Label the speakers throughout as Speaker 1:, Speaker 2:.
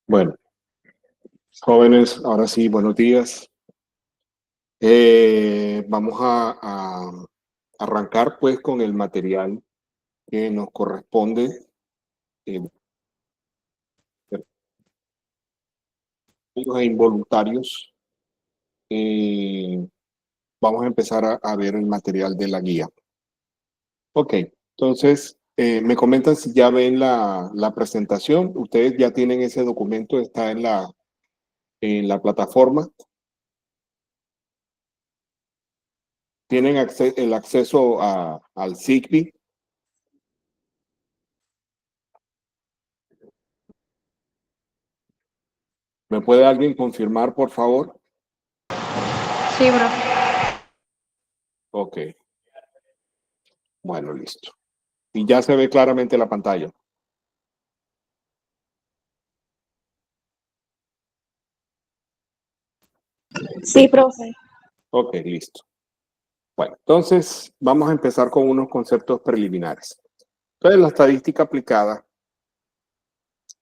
Speaker 1: Bueno, jóvenes, ahora sí, buenos días. Vamos a arrancar pues con el material que nos corresponde, eh, e involuntarios. Eh, Vamos a empezar a ver el material de la guía. Ok, entonces, me comentan si ya ven la presentación. Ustedes ya tienen ese documento, está en la plataforma. Tienen el acceso al Zigbee. ¿Me puede alguien confirmar, por favor?
Speaker 2: Sí, bro.
Speaker 1: Ok, bueno, listo. Y ya se ve claramente la pantalla.
Speaker 2: Sí, profe.
Speaker 1: Ok, listo. Bueno, entonces vamos a empezar con unos conceptos preliminares. Entonces, la estadística aplicada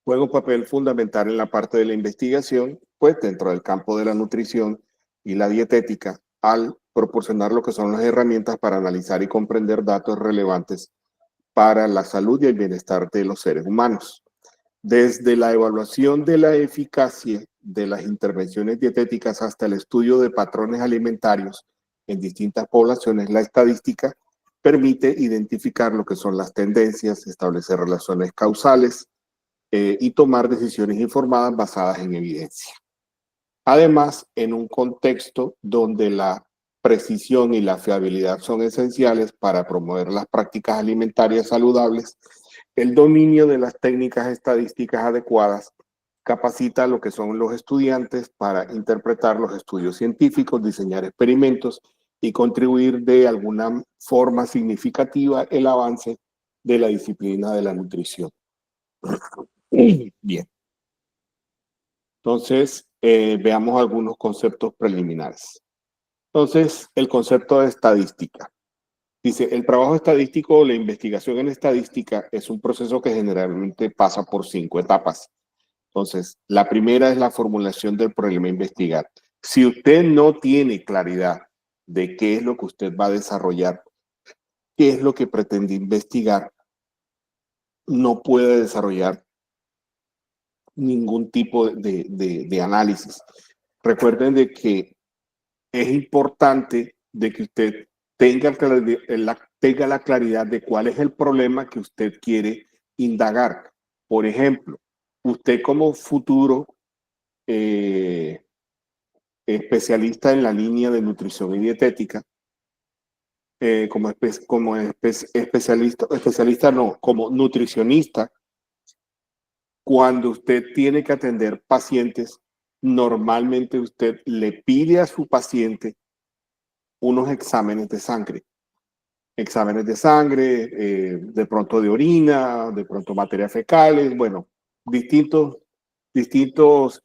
Speaker 1: juega un papel fundamental en la parte de la investigación, pues dentro del campo de la nutrición y la dietética, al proporcionar lo que son las herramientas para analizar y comprender datos relevantes para la salud y el bienestar de los seres humanos. Desde la evaluación de la eficacia de las intervenciones dietéticas hasta el estudio de patrones alimentarios en distintas poblaciones, la estadística permite identificar lo que son las tendencias, establecer relaciones causales y tomar decisiones informadas basadas en evidencia. Además, en un contexto donde la precisión y la fiabilidad son esenciales para promover las prácticas alimentarias saludables, el dominio de las técnicas estadísticas adecuadas capacita a lo que son los estudiantes para interpretar los estudios científicos, diseñar experimentos y contribuir de alguna forma significativa el avance de la disciplina de la nutrición. Bien, entonces veamos algunos conceptos preliminares. Entonces, el concepto de estadística. Dice, el trabajo estadístico o la investigación en estadística es un proceso que generalmente pasa por 5 etapas. Entonces, la primera es la formulación del problema a investigar. Si usted no tiene claridad de qué es lo que usted va a desarrollar, qué es lo que pretende investigar, no puede desarrollar ningún tipo de análisis. Recuerden de que es importante de que usted tenga la claridad de cuál es el problema que usted quiere indagar. Por ejemplo, usted como futuro eh, especialista en la línea de nutrición y dietética, como nutricionista, cuando usted tiene que atender pacientes, normalmente usted le pide a su paciente unos exámenes de sangre, de pronto de orina, de pronto materias fecales, bueno, distintos distintos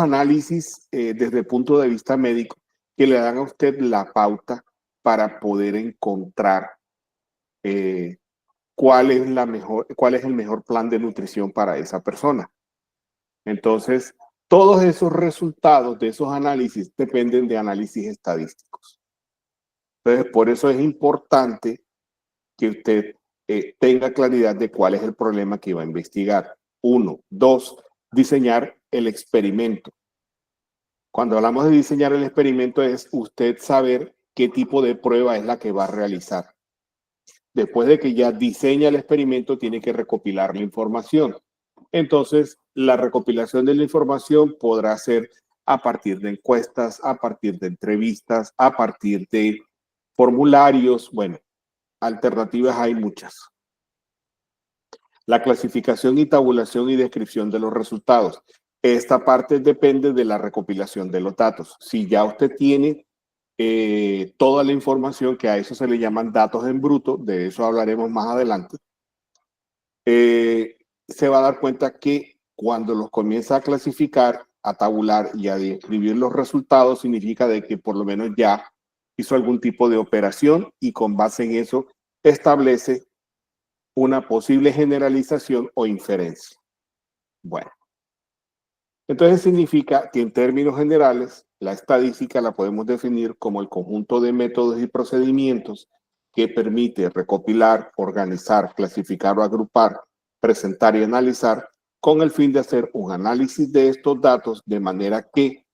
Speaker 1: análisis desde el punto de vista médico que le dan a usted la pauta para poder encontrar cuál es el mejor plan de nutrición para esa persona. Entonces, todos esos resultados de esos análisis dependen de análisis estadísticos. Entonces, por eso es importante que usted tenga claridad de cuál es el problema que va a investigar. 1, 2, diseñar el experimento. Cuando hablamos de diseñar el experimento es usted saber qué tipo de prueba es la que va a realizar. Después de que ya diseña el experimento, tiene que recopilar la información. Entonces, la recopilación de la información podrá ser a partir de encuestas, a partir de entrevistas, a partir de formularios. Bueno, alternativas hay muchas. La clasificación y tabulación y descripción de los resultados. Esta parte depende de la recopilación de los datos. Si ya usted tiene toda la información, que a eso se le llaman datos en bruto, de eso hablaremos más adelante, se va a dar cuenta que cuando los comienza a clasificar, a tabular y a describir los resultados, significa de que por lo menos ya hizo algún tipo de operación y con base en eso establece una posible generalización o inferencia. Bueno, entonces significa que en términos generales, la estadística la podemos definir como el conjunto de métodos y procedimientos que permite recopilar, organizar, clasificar o agrupar, presentar y analizar con el fin de hacer un análisis de estos datos de manera que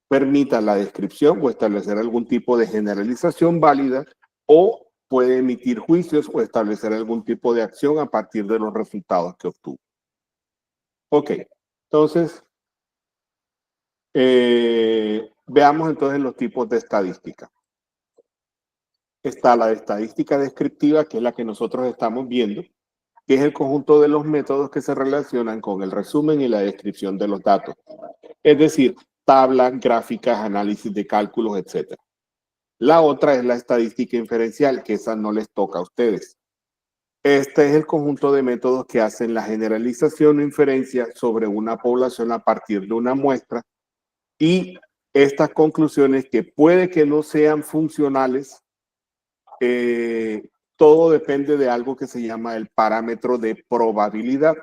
Speaker 1: permita la descripción o establecer algún tipo de generalización válida o puede emitir juicios o establecer algún tipo de acción a partir de los resultados que obtuvo. Ok, entonces, veamos entonces los tipos de estadística. Está la estadística descriptiva, que es la que nosotros estamos viendo, que es el conjunto de los métodos que se relacionan con el resumen y la descripción de los datos. Es decir, tablas, gráficas, análisis de cálculos, etc. La otra es la estadística inferencial, que esa no les toca a ustedes. Este es el conjunto de métodos que hacen la generalización o inferencia sobre una población a partir de una muestra y estas conclusiones que puede que no sean funcionales, todo depende de algo que se llama el parámetro de probabilidad,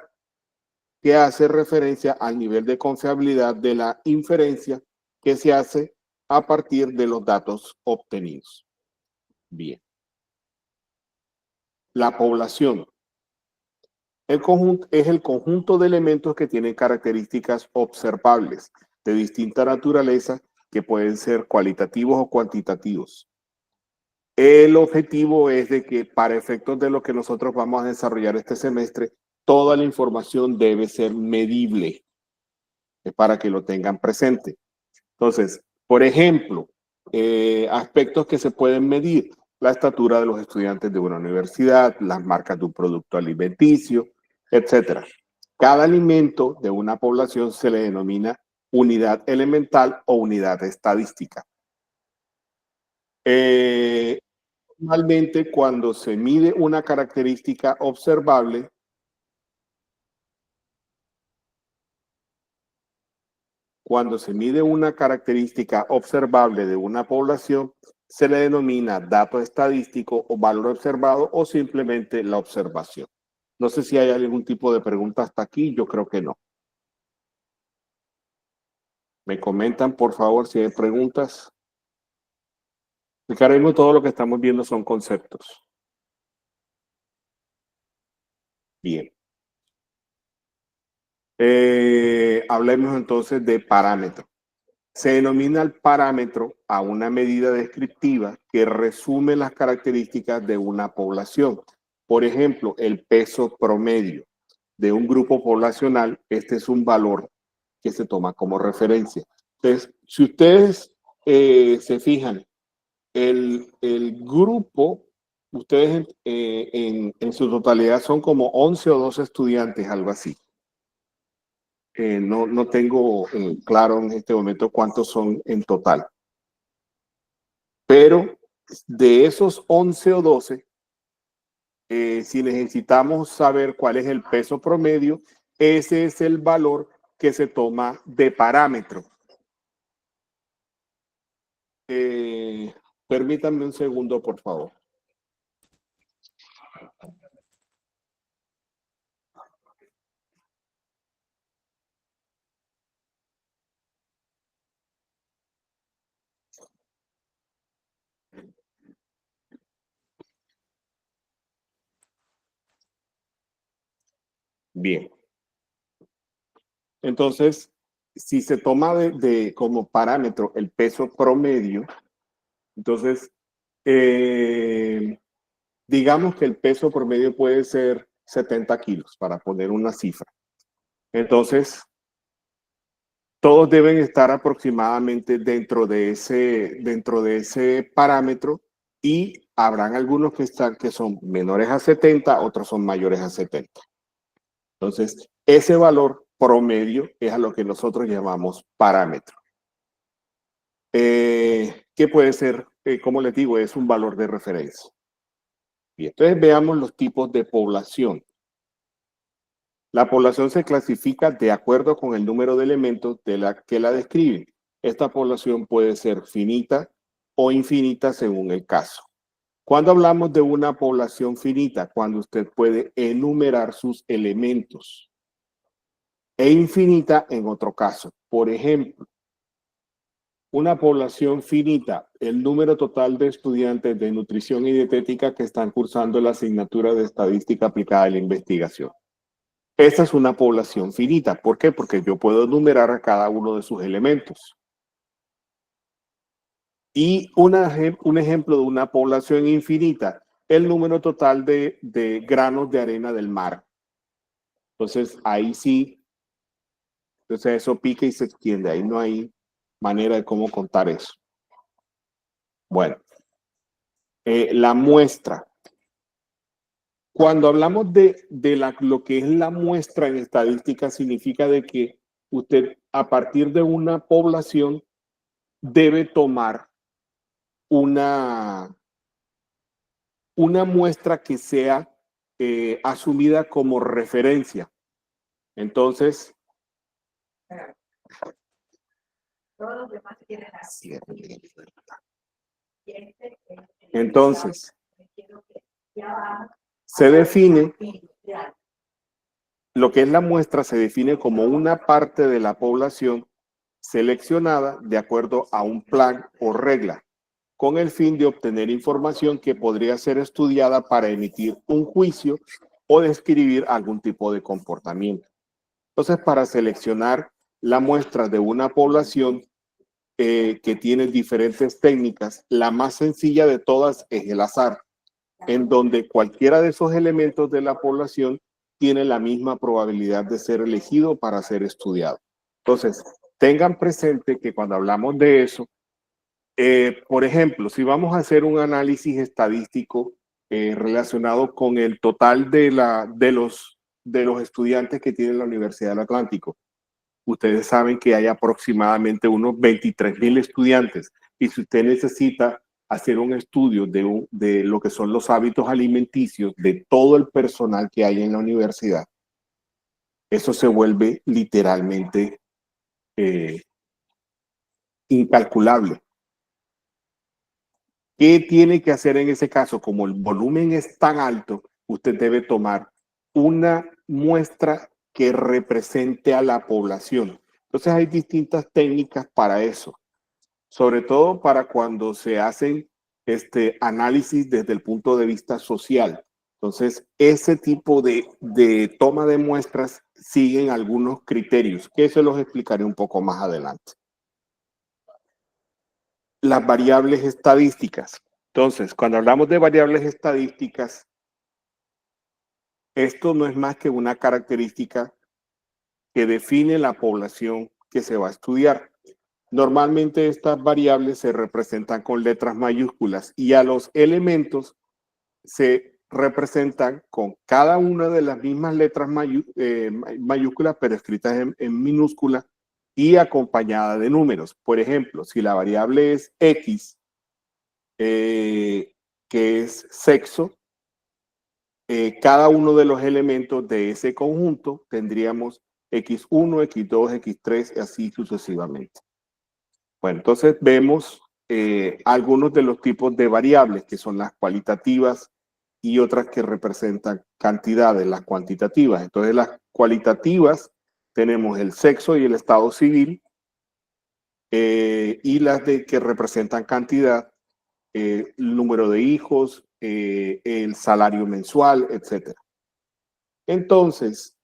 Speaker 1: que hace referencia al nivel de confiabilidad de la inferencia que se hace a partir de los datos obtenidos. Bien. La población. El conjunto es el conjunto de elementos que tienen características observables de distinta naturaleza que pueden ser cualitativos o cuantitativos. El objetivo es de que para efectos de lo que nosotros vamos a desarrollar este semestre, toda la información debe ser medible, para que lo tengan presente. Entonces, por ejemplo, aspectos que se pueden medir: la estatura de los estudiantes de una universidad, las marcas de un producto alimenticio, etc. Cada alimento de una población se le denomina unidad elemental o unidad estadística. Normalmente, cuando se mide una característica observable, de una población, se le denomina dato estadístico o valor observado o simplemente la observación. No sé si hay algún tipo de pregunta hasta aquí, yo creo que no. Me comentan, por favor, si hay preguntas. Ahora mismo todo lo que estamos viendo son conceptos. Bien. Hablemos entonces de parámetro. Se denomina el parámetro a una medida descriptiva que resume las características de una población. Por ejemplo, el peso promedio de un grupo poblacional, este es un valor que se toma como referencia. Entonces, si ustedes se fijan, el grupo, ustedes en su totalidad son como 11 o 12 estudiantes, algo así. No tengo claro en este momento cuántos son en total. Pero de esos 11 o 12, si necesitamos saber cuál es el peso promedio, ese es el valor que se toma de parámetro. Permítanme un segundo, por favor. Bien. Entonces, si se toma como parámetro el peso promedio, entonces, digamos que el peso promedio puede ser 70 kilos, para poner una cifra. Entonces, todos deben estar aproximadamente dentro de ese parámetro y habrán algunos que son menores a 70, otros son mayores a 70. Entonces, ese valor promedio es a lo que nosotros llamamos parámetro. ¿Qué puede ser? Como les digo, es un valor de referencia. Y entonces veamos los tipos de población. La población se clasifica de acuerdo con el número de elementos que la describen. Esta población puede ser finita o infinita según el caso. Cuando hablamos de una población finita, cuando usted puede enumerar sus elementos. E infinita en otro caso. Por ejemplo, una población finita, el número total de estudiantes de nutrición y dietética que están cursando la asignatura de estadística aplicada a la investigación. Esa es una población finita. ¿Por qué? Porque yo puedo enumerar a cada uno de sus elementos. Y un ejemplo de una población infinita, el número total de granos de arena del mar. Entonces, ahí sí, entonces eso pica y se extiende. Ahí no hay manera de cómo contar eso. Bueno, la muestra. Cuando hablamos de lo que es la muestra en estadística, significa de que usted, a partir de una población, debe tomar una muestra que sea asumida como referencia. Entonces, se define, lo que es la muestra se define como una parte de la población seleccionada de acuerdo a un plan o regla, con el fin de obtener información que podría ser estudiada para emitir un juicio o describir algún tipo de comportamiento. Entonces, para seleccionar la muestra de una población que tiene diferentes técnicas, la más sencilla de todas es el azar, en donde cualquiera de esos elementos de la población tiene la misma probabilidad de ser elegido para ser estudiado. Entonces, tengan presente que cuando hablamos de eso, por ejemplo, si vamos a hacer un análisis estadístico relacionado con el total de los estudiantes que tiene la Universidad del Atlántico, ustedes saben que hay aproximadamente unos 23,000 estudiantes y si usted necesita hacer un estudio de lo que son los hábitos alimenticios de todo el personal que hay en la universidad, eso se vuelve literalmente incalculable. ¿Qué tiene que hacer en ese caso? Como el volumen es tan alto, usted debe tomar una muestra que represente a la población. Entonces hay distintas técnicas para eso, sobre todo para cuando se hacen análisis desde el punto de vista social. Entonces, ese tipo de toma de muestras siguen algunos criterios, que se los explicaré un poco más adelante. Las variables estadísticas. Entonces, cuando hablamos de variables estadísticas, esto no es más que una característica que define la población que se va a estudiar. Normalmente estas variables se representan con letras mayúsculas y a los elementos se representan con cada una de las mismas letras mayúsculas, pero escritas en minúscula y acompañada de números. Por ejemplo, si la variable es X, que es sexo, cada uno de los elementos de ese conjunto tendríamos X1, X2, X3 y así sucesivamente. Bueno, entonces vemos algunos de los tipos de variables que son las cualitativas y otras que representan cantidades, las cuantitativas. Entonces las cualitativas tenemos el sexo y el estado civil y las que representan cantidad, el número de hijos, el salario mensual, etc. Entonces,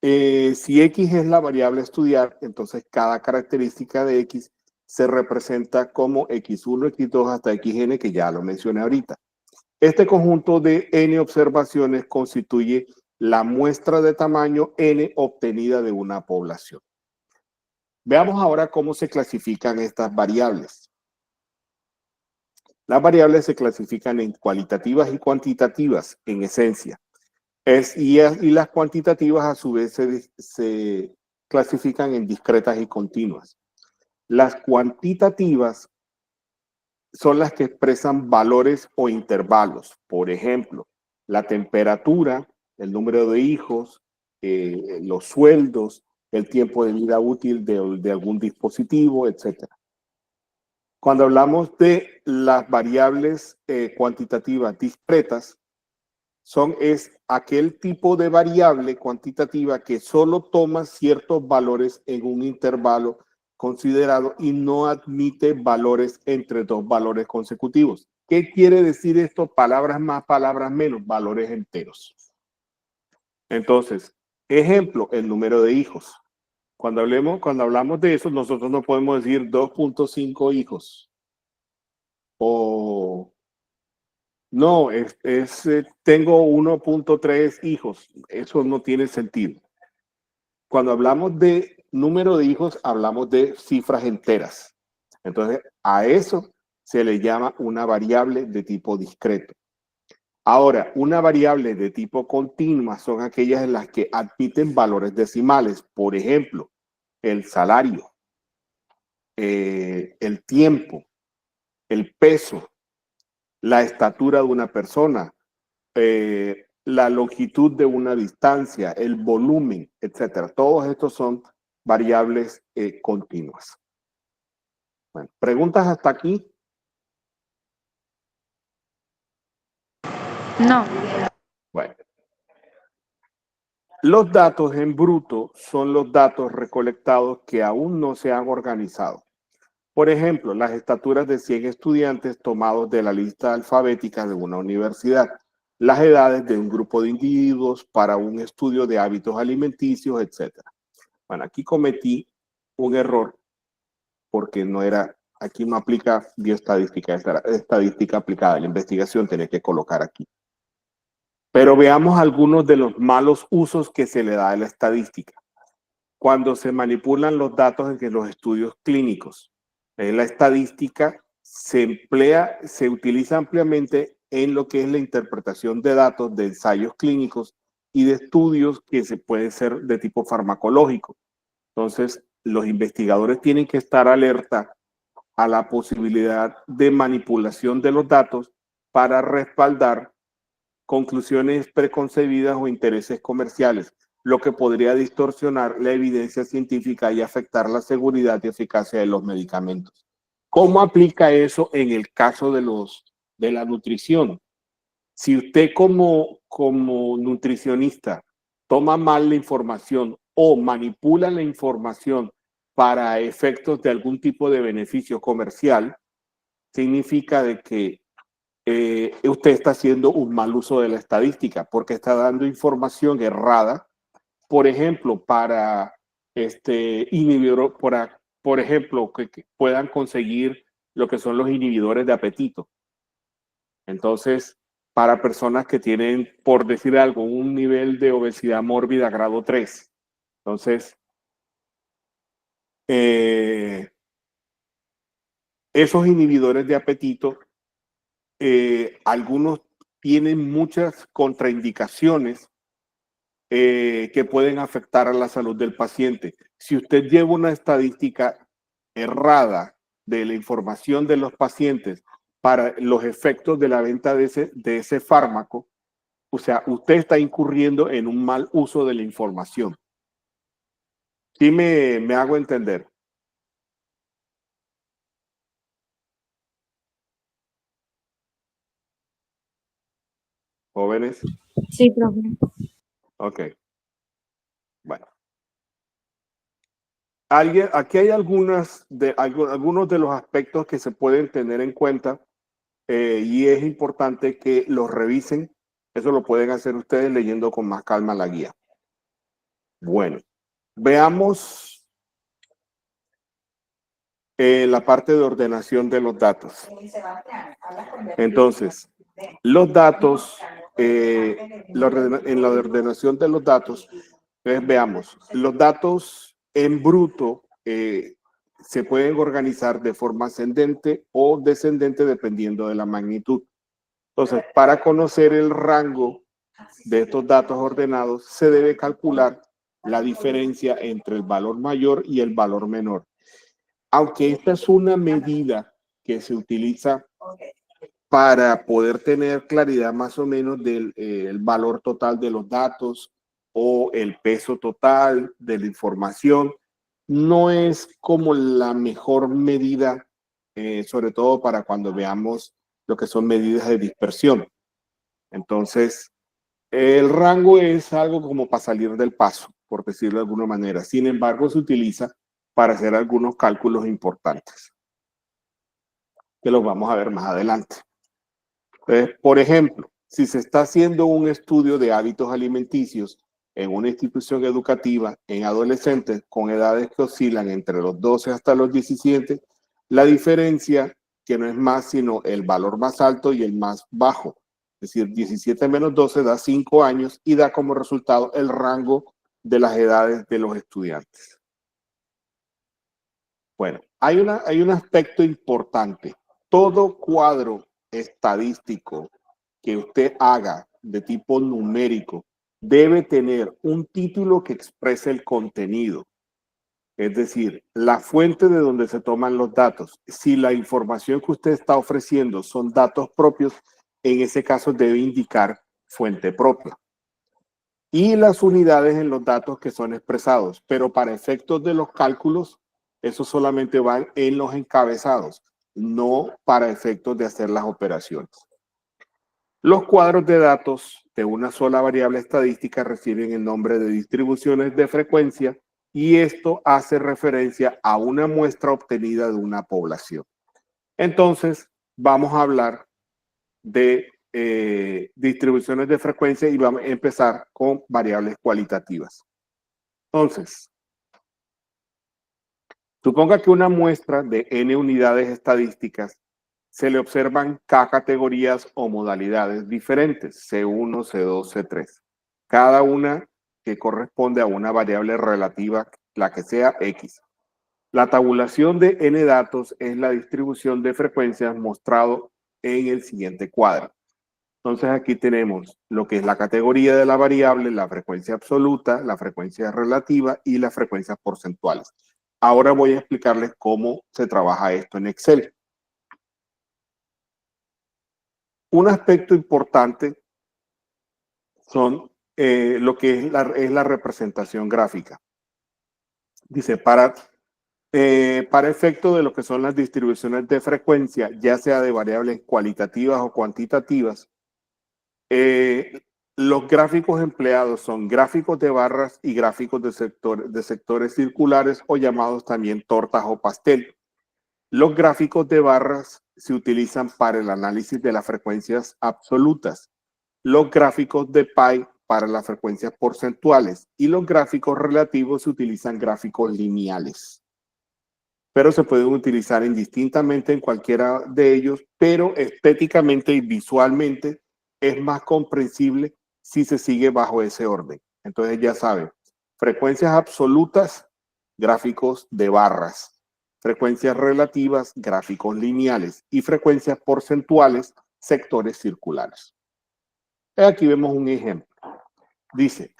Speaker 1: si X es la variable a estudiar, entonces cada característica de X se representa como X1, X2 hasta XN, que ya lo mencioné ahorita. Este conjunto de N observaciones constituye la muestra de tamaño N obtenida de una población. Veamos ahora cómo se clasifican estas variables. Las variables se clasifican en cualitativas y cuantitativas, en esencia. Y las cuantitativas a su vez se clasifican en discretas y continuas. Las cuantitativas son las que expresan valores o intervalos. Por ejemplo, la temperatura, el número de hijos, los sueldos, el tiempo de vida útil de algún dispositivo, etc. Cuando hablamos de las variables cuantitativas discretas, es aquel tipo de variable cuantitativa que solo toma ciertos valores en un intervalo considerado y no admite valores entre dos valores consecutivos. ¿Qué quiere decir esto? Palabras más, palabras menos, valores enteros. Entonces, ejemplo, el número de hijos. Cuando hablamos de eso, nosotros no podemos decir 2.5 hijos. O no, tengo 1.3 hijos. Eso no tiene sentido. Cuando hablamos de número de hijos, hablamos de cifras enteras. Entonces, a eso se le llama una variable de tipo discreto. Ahora, una variable de tipo continua son aquellas en las que admiten valores decimales. Por ejemplo, el salario, el tiempo, el peso, la estatura de una persona, la longitud de una distancia, el volumen, etcétera. Todos estos son variables continuas. Bueno, ¿preguntas hasta aquí?
Speaker 2: No.
Speaker 1: Bueno. Los datos en bruto son los datos recolectados que aún no se han organizado. Por ejemplo, las estaturas de 100 estudiantes tomados de la lista alfabética de una universidad, las edades de un grupo de individuos para un estudio de hábitos alimenticios, etc. Bueno, aquí cometí un error porque aquí no aplica bioestadística, estadística aplicada. La investigación tenía que colocar aquí. Pero veamos algunos de los malos usos que se le da a la estadística. Cuando se manipulan los datos en los estudios clínicos, la estadística se utiliza ampliamente en lo que es la interpretación de datos de ensayos clínicos y de estudios que se pueden ser de tipo farmacológico. Entonces, los investigadores tienen que estar alerta a la posibilidad de manipulación de los datos para respaldar conclusiones preconcebidas o intereses comerciales, lo que podría distorsionar la evidencia científica y afectar la seguridad y eficacia de los medicamentos. ¿Cómo aplica eso en el caso de la nutrición? Si usted como nutricionista toma mal la información o manipula la información para efectos de algún tipo de beneficio comercial, significa de que usted está haciendo un mal uso de la estadística porque está dando información errada, por ejemplo, para inhibidor, por ejemplo, que puedan conseguir lo que son los inhibidores de apetito. Entonces, para personas que tienen, por decir algo, un nivel de obesidad mórbida grado 3. Entonces, esos inhibidores de apetito, algunos tienen muchas contraindicaciones que pueden afectar a la salud del paciente. Si usted lleva una estadística errada de la información de los pacientes para los efectos de la venta de ese fármaco, o sea, usted está incurriendo en un mal uso de la información. ¿Sí me hago entender? ¿Jóvenes?
Speaker 2: Sí, profe.
Speaker 1: Ok. Bueno. Aquí hay algunos de los aspectos que se pueden tener en cuenta y es importante que los revisen. Eso lo pueden hacer ustedes leyendo con más calma la guía. Bueno, veamos la parte de ordenación de los datos. Entonces, los datos, en la ordenación de los datos, veamos, los datos en bruto se pueden organizar de forma ascendente o descendente dependiendo de la magnitud. Entonces, para conocer el rango de estos datos ordenados, se debe calcular la diferencia entre el valor mayor y el valor menor. Aunque esta es una medida que se utiliza para poder tener claridad más o menos del el valor total de los datos o el peso total de la información, no es como la mejor medida sobre todo para cuando veamos lo que son medidas de dispersión. Entonces, el rango es algo como para salir del paso, por decirlo de alguna manera. Sin embargo, se utiliza para hacer algunos cálculos importantes, que los vamos a ver más adelante. Entonces, por ejemplo, si se está haciendo un estudio de hábitos alimenticios en una institución educativa en adolescentes con edades que oscilan entre los 12 hasta los 17, la diferencia que no es más sino el valor más alto y el más bajo. Es decir, 17 menos 12 da 5 años y da como resultado el rango de las edades de los estudiantes. Bueno, hay un aspecto importante. Todo cuadro estadístico que usted haga de tipo numérico debe tener un título que exprese el contenido. Es decir, la fuente de donde se toman los datos. Si la información que usted está ofreciendo son datos propios, en ese caso debe indicar fuente propia. Y las unidades en los datos que son expresados. Pero para efectos de los cálculos, eso solamente van en los encabezados, no para efectos de hacer las operaciones. Los cuadros de datos de una sola variable estadística reciben el nombre de distribuciones de frecuencia y esto hace referencia a una muestra obtenida de una población. Entonces, vamos a hablar de distribuciones de frecuencia y vamos a empezar con variables cualitativas. Entonces, suponga que una muestra de n unidades estadísticas se le observan K categorías o modalidades diferentes, C1, C2, C3. Cada una que corresponde a una variable relativa, la que sea X. La tabulación de n datos es la distribución de frecuencias mostrado en el siguiente cuadro. Entonces aquí tenemos lo que es la categoría de la variable, la frecuencia absoluta, la frecuencia relativa y las frecuencias porcentuales. Ahora voy a explicarles cómo se trabaja esto en Excel. Un aspecto importante son lo que es la representación gráfica. Dice, para efecto de lo que son las distribuciones de frecuencia, ya sea de variables cualitativas o cuantitativas, los gráficos empleados son gráficos de barras y gráficos de sectores circulares o llamados también tortas o pastel. Los gráficos de barras se utilizan para el análisis de las frecuencias absolutas, los gráficos de pie para las frecuencias porcentuales y los gráficos relativos se utilizan gráficos lineales. Pero se pueden utilizar indistintamente en cualquiera de ellos, pero estéticamente y visualmente es más comprensible si se sigue bajo ese orden. Entonces ya saben, frecuencias absolutas, gráficos de barras. Frecuencias relativas, gráficos lineales. Y frecuencias porcentuales, sectores circulares. Aquí vemos un ejemplo. Dice,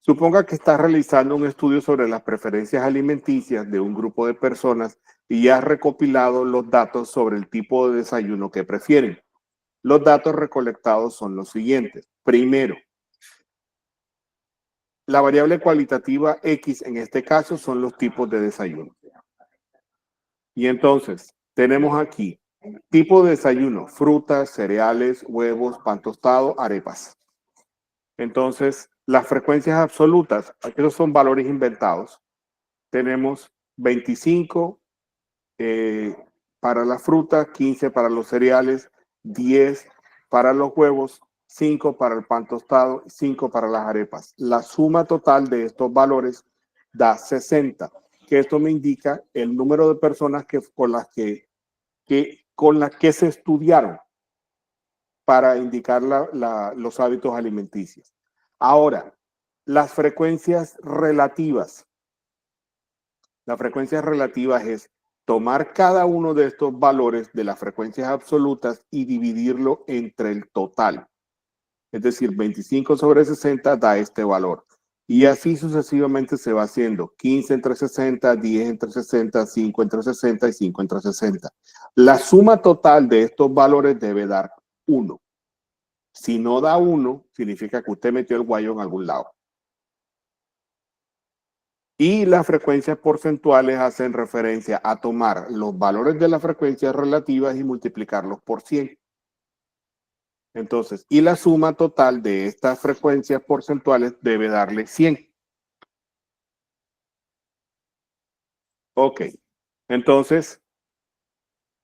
Speaker 1: suponga que estás realizando un estudio sobre las preferencias alimenticias de un grupo de personas y has recopilado los datos sobre el tipo de desayuno que prefieren. Los datos recolectados son los siguientes. Primero, la variable cualitativa X en este caso son los tipos de desayuno. Y entonces, tenemos aquí tipo de desayuno, frutas, cereales, huevos, pan tostado, arepas. Entonces, las frecuencias absolutas, aquellos son valores inventados. Tenemos 25 para la fruta, 15 para los cereales, 10 para los huevos, 5 para el pan tostado, 5 para las arepas. La suma total de estos valores da 60, que esto me indica el número de personas con las que se estudiaron para indicar los hábitos alimenticios. Ahora, las frecuencias relativas. Las frecuencias relativas es tomar cada uno de estos valores de las frecuencias absolutas y dividirlo entre el total. Es decir, 25 sobre 60 da este valor. Y así sucesivamente se va haciendo. 15 entre 60, 10 entre 60, 5 entre 60 y 5 entre 60. La suma total de estos valores debe dar 1. Si no da 1, significa que usted metió el guayo en algún lado. Y las frecuencias porcentuales hacen referencia a tomar los valores de las frecuencias relativas y multiplicarlos por 100. Entonces, y la suma total de estas frecuencias porcentuales debe darle 100. Ok. Entonces,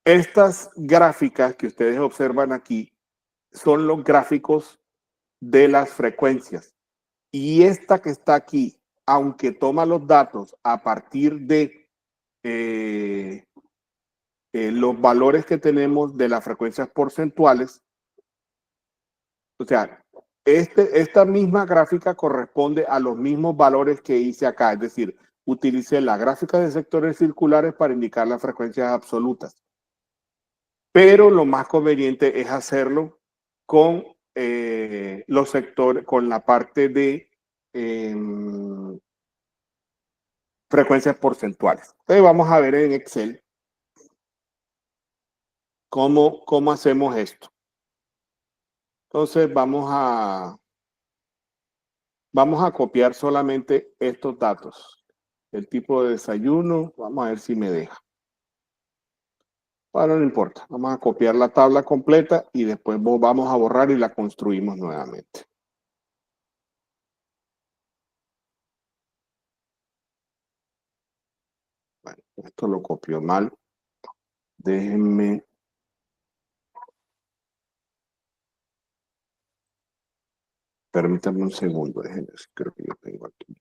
Speaker 1: estas gráficas que ustedes observan aquí son los gráficos de las frecuencias. Y esta que está aquí, aunque toma los datos a partir de los valores que tenemos de las frecuencias porcentuales, o sea, esta misma gráfica corresponde a los mismos valores que hice acá, es decir, utilicé la gráfica de sectores circulares para indicar las frecuencias absolutas. Pero lo más conveniente es hacerlo con los sectores, con la parte de frecuencias porcentuales. Entonces vamos a ver en Excel cómo hacemos esto. Entonces vamos a copiar solamente estos datos. El tipo de desayuno, vamos a ver si me deja. Bueno, no importa, vamos a copiar la tabla completa y después vamos a borrar y la construimos nuevamente. Bueno, esto lo copió mal. Déjenme. Permítanme un segundo, déjenme, creo que yo tengo aquí.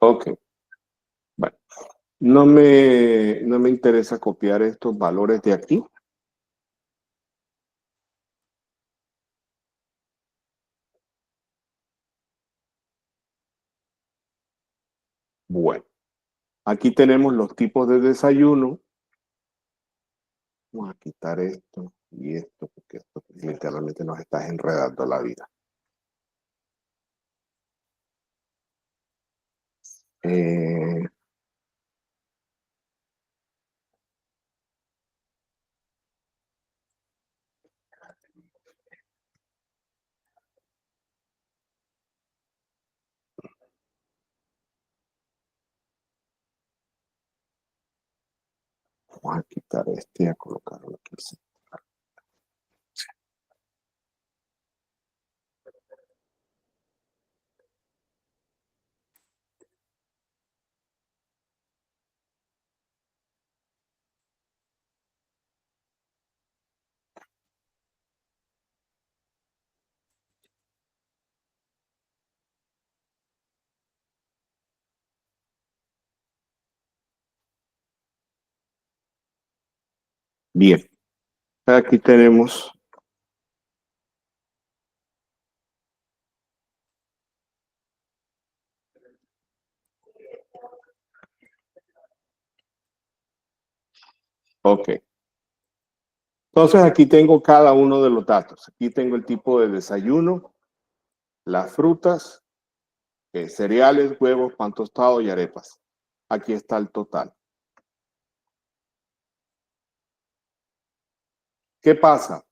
Speaker 1: Ok. Bueno, no me interesa copiar estos valores de aquí. Bueno, aquí tenemos los tipos de desayuno. Vamos a quitar esto y esto, porque esto literalmente nos está enredando la vida. Vamos a quitar este y a colocarlo aquí. Bien, aquí tenemos ok. Entonces aquí tengo cada uno de los datos. Aquí tengo el tipo de desayuno, las frutas, cereales, huevos, pan tostado y arepas. Aquí está el total. ¿Qué pasa?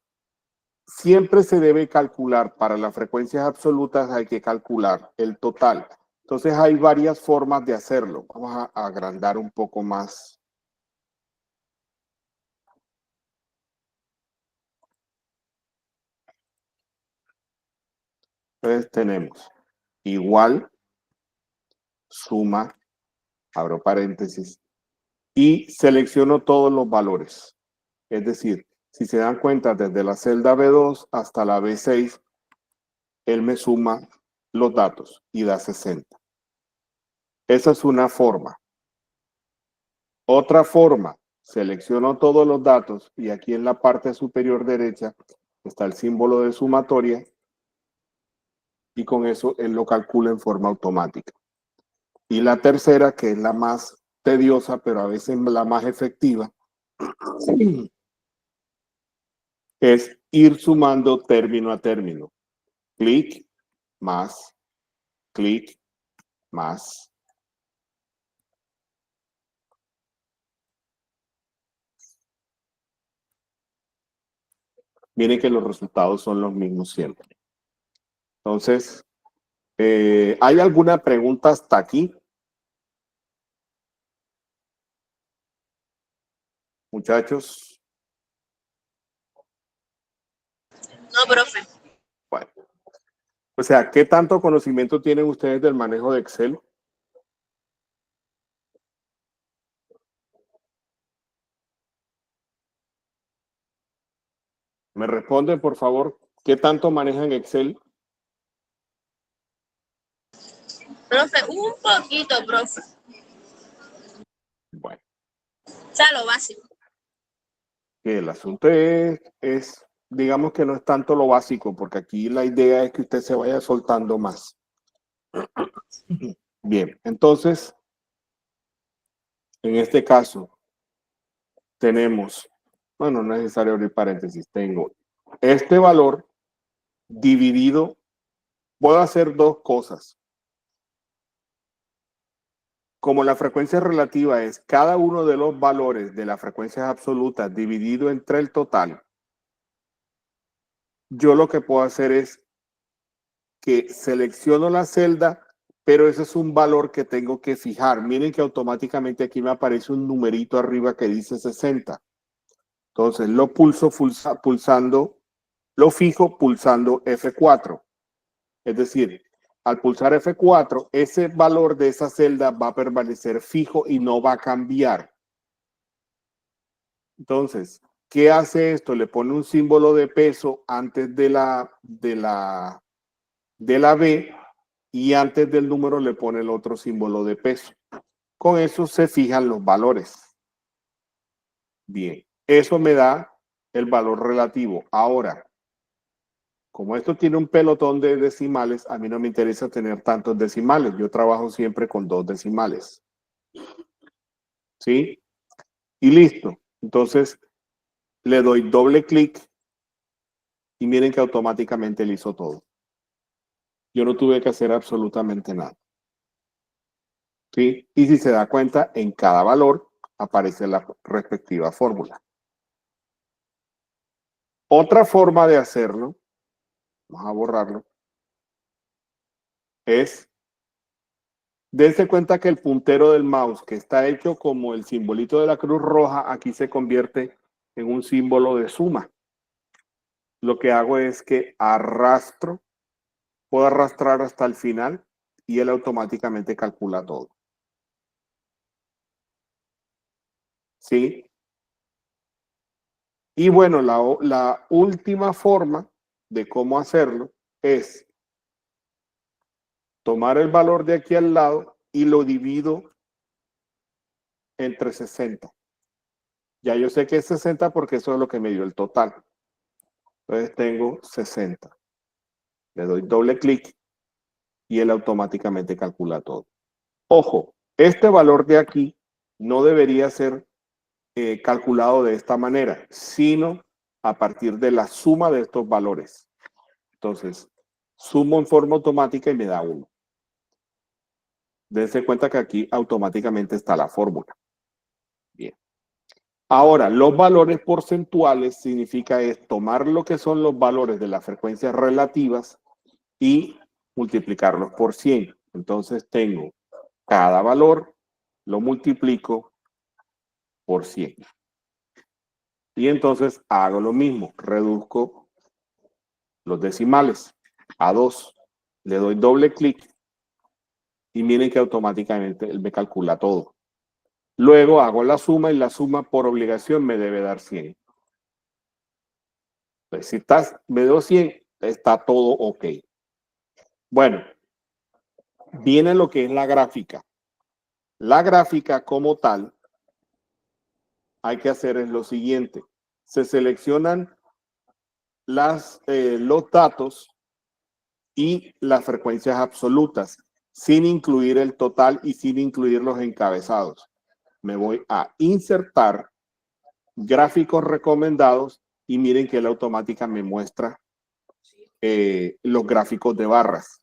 Speaker 1: Siempre se debe calcular, para las frecuencias absolutas hay que calcular el total. Entonces hay varias formas de hacerlo. Vamos a agrandar un poco más. Entonces tenemos igual, suma, abro paréntesis, y selecciono todos los valores. Es decir, si se dan cuenta, desde la celda B2 hasta la B6, él me suma los datos y da 60. Esa es una forma. Otra forma, selecciono todos los datos y aquí en la parte superior derecha está el símbolo de sumatoria y con eso él lo calcula en forma automática. Y la tercera, que es la más tediosa, pero a veces la más efectiva, es ir sumando término a término. Clic, más, clic, más. Miren que los resultados son los mismos siempre. Entonces, ¿hay alguna pregunta hasta aquí? Muchachos.
Speaker 2: No, profe.
Speaker 1: Bueno. O sea, ¿qué tanto conocimiento tienen ustedes del manejo de Excel? ¿Me responden, por favor? ¿Qué tanto manejan Excel?
Speaker 2: Profe, un poquito, profe.
Speaker 1: Bueno.
Speaker 2: O sea, lo básico.
Speaker 1: El asunto es, digamos que no es tanto lo básico, porque aquí la idea es que usted se vaya soltando más. Bien, entonces, en este caso, tenemos, bueno, no es necesario abrir paréntesis, tengo este valor dividido, puedo hacer dos cosas. Como la frecuencia relativa es cada uno de los valores de las frecuencias absolutas dividido entre el total, yo lo que puedo hacer es que selecciono la celda, pero ese es un valor que tengo que fijar. Miren que automáticamente aquí me aparece un numerito arriba que dice 60. Entonces lo pulso pulsando, lo fijo pulsando F4. Es decir, al pulsar F4, ese valor de esa celda va a permanecer fijo y no va a cambiar. Entonces, ¿qué hace esto? Le pone un símbolo de peso antes de la B y antes del número le pone el otro símbolo de peso. Con eso se fijan los valores. Bien, eso me da el valor relativo. Ahora, como esto tiene un pelotón de decimales, a mí no me interesa tener tantos decimales. Yo trabajo siempre con 2 decimales. ¿Sí? Y listo. Entonces, le doy doble clic y miren que automáticamente le hizo todo. Yo no tuve que hacer absolutamente nada. ¿Sí? Y si se da cuenta, en cada valor aparece la respectiva fórmula. Otra forma de hacerlo, vamos a borrarlo, es, dense cuenta que el puntero del mouse, que está hecho como el simbolito de la cruz roja, aquí se convierte en un símbolo de suma. Lo que hago es que arrastro, puedo arrastrar hasta el final y él automáticamente calcula todo. ¿Sí? Y bueno, la última forma de cómo hacerlo es tomar el valor de aquí al lado y lo divido entre 60. Ya yo sé que es 60 porque eso es lo que me dio el total. Entonces tengo 60. Le doy doble clic y él automáticamente calcula todo. Ojo, este valor de aquí no debería ser calculado de esta manera, sino a partir de la suma de estos valores. Entonces, sumo en forma automática y me da 1. Dense cuenta que aquí automáticamente está la fórmula. Bien. Ahora, los valores porcentuales significa es tomar lo que son los valores de las frecuencias relativas y multiplicarlos por 100. Entonces tengo cada valor, lo multiplico por 100. Y entonces hago lo mismo, reduzco los decimales a 2. Le doy doble clic y miren que automáticamente él me calcula todo. Luego hago la suma y la suma por obligación me debe dar 100. Entonces, si me dio 100, está todo ok. Bueno, viene lo que es la gráfica. La gráfica como tal, hay que hacer es lo siguiente. Se seleccionan los datos y las frecuencias absolutas, sin incluir el total y sin incluir los encabezados. Me voy a insertar gráficos recomendados y miren que la automática me muestra los gráficos de barras.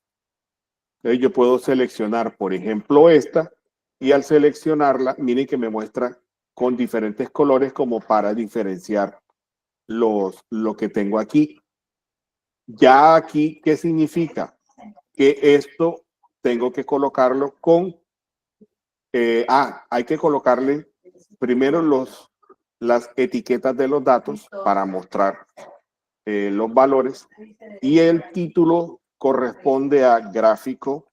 Speaker 1: Entonces yo puedo seleccionar, por ejemplo, esta, y al seleccionarla, miren que me muestra con diferentes colores como para diferenciar lo que tengo aquí. Ya aquí, ¿qué significa? Que esto tengo que colocarlo con... hay que colocarle primero las etiquetas de los datos para mostrar los valores, y el título corresponde a gráfico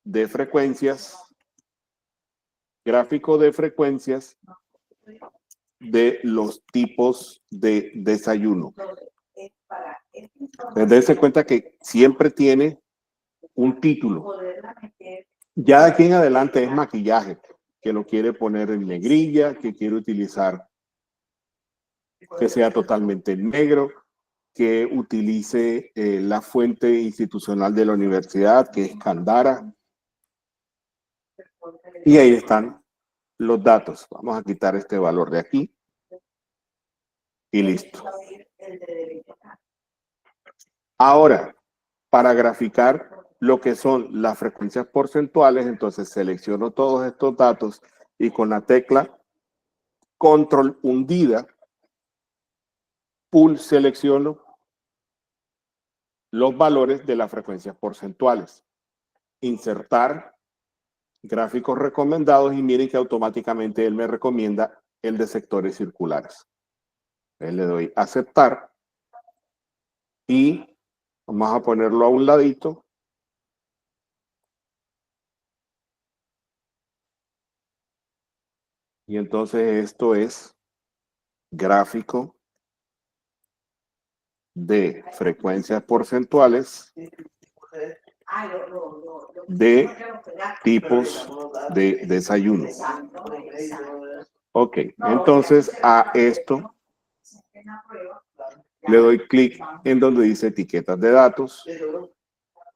Speaker 1: de frecuencias de los tipos de desayuno. Dense cuenta que siempre tiene un título. Ya de aquí en adelante es maquillaje, que lo quiere poner en negrilla, que quiere utilizar que sea totalmente negro, que utilice la fuente institucional de la universidad, que es Candara. Y ahí están los datos. Vamos a quitar este valor de aquí. Y listo. Ahora, para graficar lo que son las frecuencias porcentuales, entonces selecciono todos estos datos y con la tecla control hundida, pull, selecciono los valores de las frecuencias porcentuales. Insertar gráficos recomendados y miren que automáticamente él me recomienda el de sectores circulares. Entonces le doy aceptar y vamos a ponerlo a un ladito. Y entonces esto es gráfico de frecuencias porcentuales de tipos de desayuno. Ok, entonces a esto le doy clic en donde dice etiquetas de datos,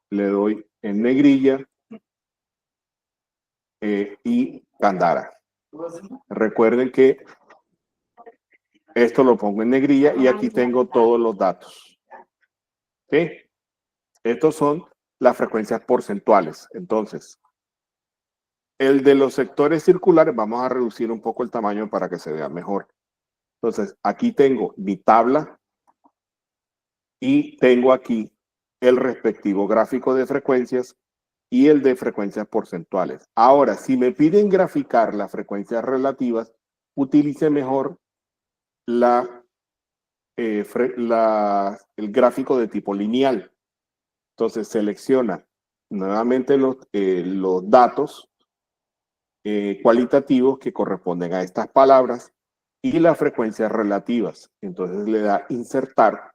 Speaker 1: le doy en negrilla y Candara. Recuerden que esto lo pongo en negrilla y aquí tengo todos los datos. ¿Sí? Estos son las frecuencias porcentuales. Entonces, el de los sectores circulares, vamos a reducir un poco el tamaño para que se vea mejor. Entonces, aquí tengo mi tabla y tengo aquí el respectivo gráfico de frecuencias y el de frecuencias porcentuales. Ahora, si me piden graficar las frecuencias relativas, utilice mejor el gráfico de tipo lineal. Entonces, selecciona nuevamente los datos cualitativos que corresponden a estas palabras y las frecuencias relativas. Entonces le da insertar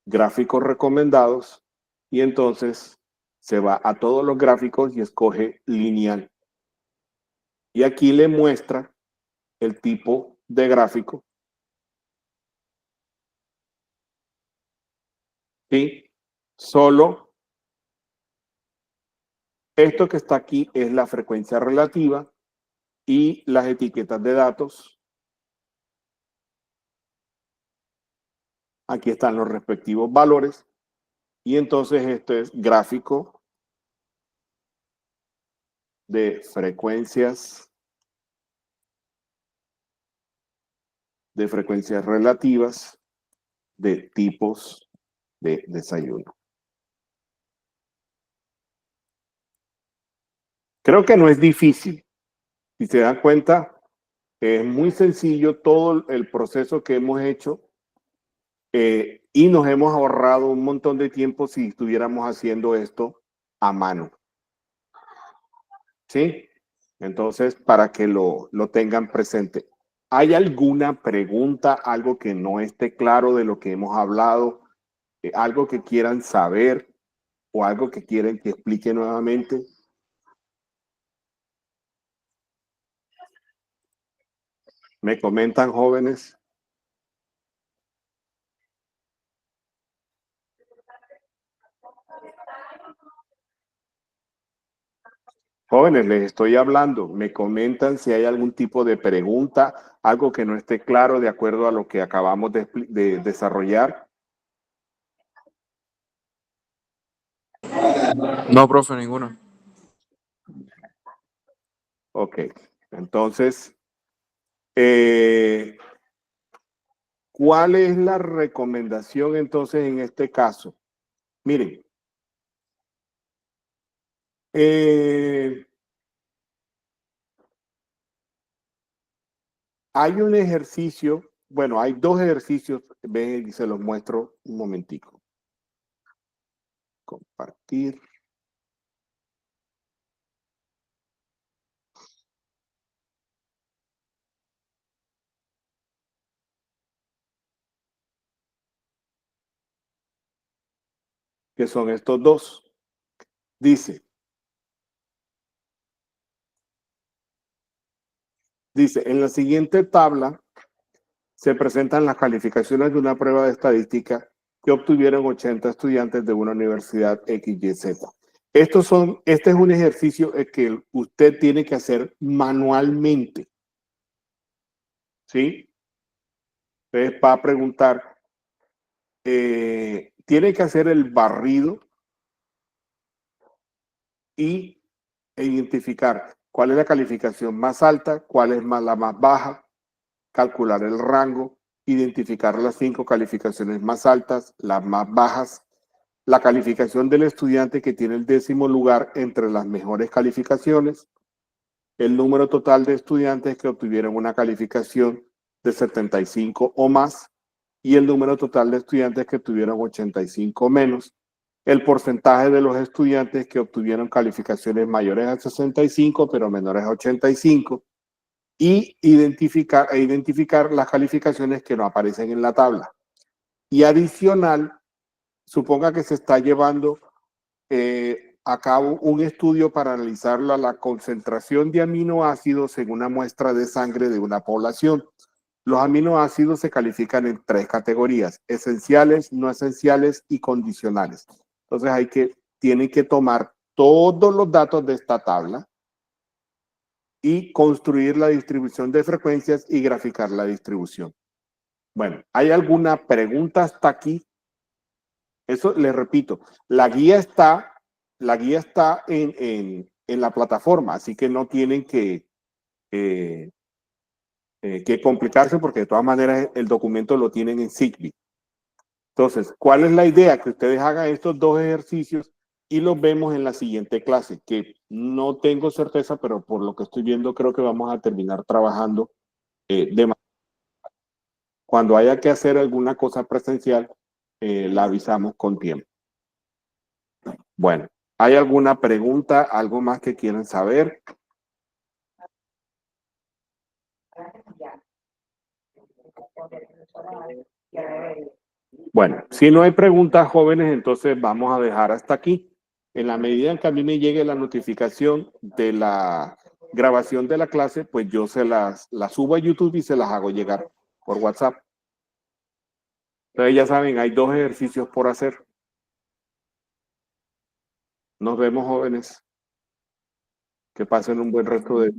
Speaker 1: gráficos recomendados y entonces se va a todos los gráficos y escoge lineal. Y aquí le muestra el tipo de gráfico. ¿Sí? Solo esto que está aquí es la frecuencia relativa y las etiquetas de datos. Aquí están los respectivos valores. Y entonces esto es gráfico de frecuencias relativas de tipos de desayuno. Creo que no es difícil. Si se dan cuenta, es muy sencillo todo el proceso que hemos hecho y nos hemos ahorrado un montón de tiempo si estuviéramos haciendo esto a mano. ¿Sí? Entonces, para que lo tengan presente. ¿Hay alguna pregunta, algo que no esté claro de lo que hemos hablado, algo que quieran saber o algo que quieren que explique nuevamente? ¿Me comentan, jóvenes? Jóvenes, les estoy hablando. Me comentan si hay algún tipo de pregunta, algo que no esté claro de acuerdo a lo que acabamos de desarrollar.
Speaker 3: No, profe, ninguna.
Speaker 1: Ok, entonces, ¿cuál es la recomendación entonces en este caso? Miren, hay un ejercicio, bueno, hay dos ejercicios, ven y se los muestro un momentico. Compartir. Que son estos dos. Dice, en la siguiente tabla se presentan las calificaciones de una prueba de estadística que obtuvieron 80 estudiantes de una universidad XYZ. Este es un ejercicio que usted tiene que hacer manualmente. ¿Sí? Entonces va a preguntar, tiene que hacer el barrido y identificar cuál es la calificación más alta, cuál es la más baja, calcular el rango, identificar las 5 calificaciones más altas, las más bajas, la calificación del estudiante que tiene el 10º lugar entre las mejores calificaciones, el número total de estudiantes que obtuvieron una calificación de 75 o más y el número total de estudiantes que tuvieron 85 o menos, el porcentaje de los estudiantes que obtuvieron calificaciones mayores a 65 pero menores a 85 y identificar las calificaciones que no aparecen en la tabla. Y adicional, suponga que se está llevando a cabo un estudio para analizar la concentración de aminoácidos en una muestra de sangre de una población. Los aminoácidos se califican en 3 categorías: esenciales, no esenciales y condicionales. Entonces tienen que tomar todos los datos de esta tabla y construir la distribución de frecuencias y graficar la distribución. Bueno, ¿hay alguna pregunta hasta aquí? Eso les repito, la guía está en la plataforma, así que no tienen que complicarse porque de todas maneras el documento lo tienen en Sigby. Entonces, ¿cuál es la idea? Que ustedes hagan estos dos ejercicios y los vemos en la siguiente clase, que no tengo certeza, pero por lo que estoy viendo creo que vamos a terminar trabajando cuando haya que hacer alguna cosa presencial, la avisamos con tiempo. Bueno, ¿hay alguna pregunta, algo más que quieran saber? Bueno, si no hay preguntas, jóvenes, entonces vamos a dejar hasta aquí. En la medida en que a mí me llegue la notificación de la grabación de la clase, pues yo se las subo a YouTube y se las hago llegar por WhatsApp. Entonces ya saben, hay 2 ejercicios por hacer. Nos vemos, jóvenes. Que pasen un buen resto de